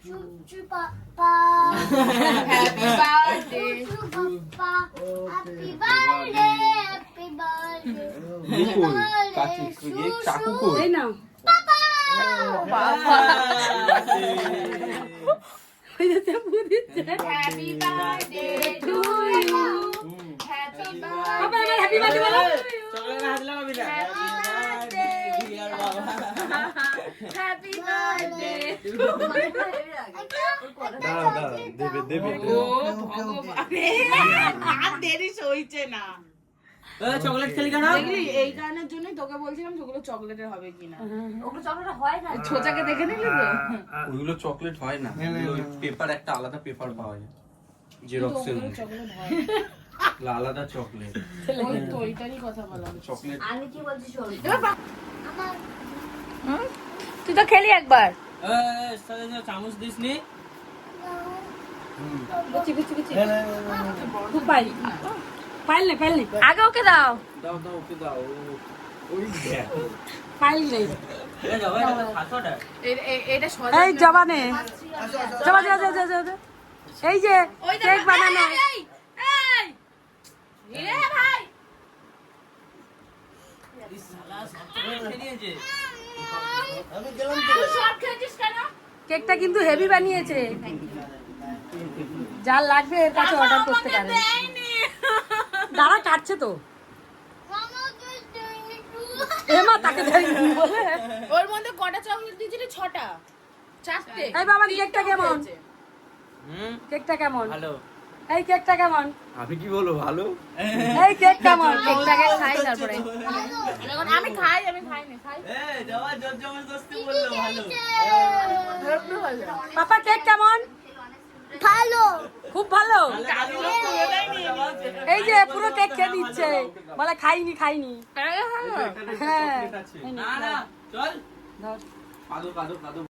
Choo papa. Happy birthday. Choo papa. Happy birthday. Happy birthday. মুকুল কাচি গিয়ে চাকু কই এই নাও Papa. ওই যে চাকু দিচ্ছে Happy birthday to you. Happy বাবা birthday. এবার হ্যাপি বার্থডে বলো চকলেট হাত লাগাবি না Happy birthday. ডিয়ার বাবা Happy birthday. দাঁড়া দাঁড়া দেবে ও ভগবান আর দেরি সইছে না। চকলেট খেলি কেন দেখলি এই কারণের জন্যই তোকে বলছিলাম যেগুলো চকলেটের হবে কিনা। ওগুলো চকলেট হয় না ছোচাকে দেখে নিলি তো? ওইগুলো চকলেট হয় না ওগুলো পেপার একটা আলাদা পেপার পাওয়া যায় জেরক্সের ওগুলো চকলেট হয়। আলাদা চকলেট ওই তো ওইটারই কথা বলা। চকলেট আমি কি বলছি শোন তুই তো খেলি একবার। চামচ দিস নি কুচি কুচি কুচি খুব পাইল পাইল না আগে ওকে দাও। দাও দাও ওকে দাও ওই দেখ পাইল নেই এটা যাবে খাসোটা এটা এই জবানে জবা যা যা যা যা এই যে কেক বানানো ভাই তুই সব খেয়েছিস কেন? কেকটা কিন্তু হেভি বানিয়েছে যা লাগবে এর কাছে অর্ডার করতে পারেন দেয়নি। দাঁড়া কাটছে তো Mama just doing it too. এমা তাকে দেয়নি বলে ওর মধ্যে কটা চকলেট দিয়েছিলি? 6টা 4টে। এই বাবা কেকটা কেমন কেকটা কেমন এই কেকটা কেমন আমি কি বলবো ভালো এই কেক কেমন কেকটাকে খাই তারপরে। এখন আমি খাই না খাই। পাপা কেক কেমন ভালো খুব ভালো এই যে পুরো কেক খেয়ে দিচ্ছে বলে খাইনি হ্যাঁ না না চল ধর। কাদো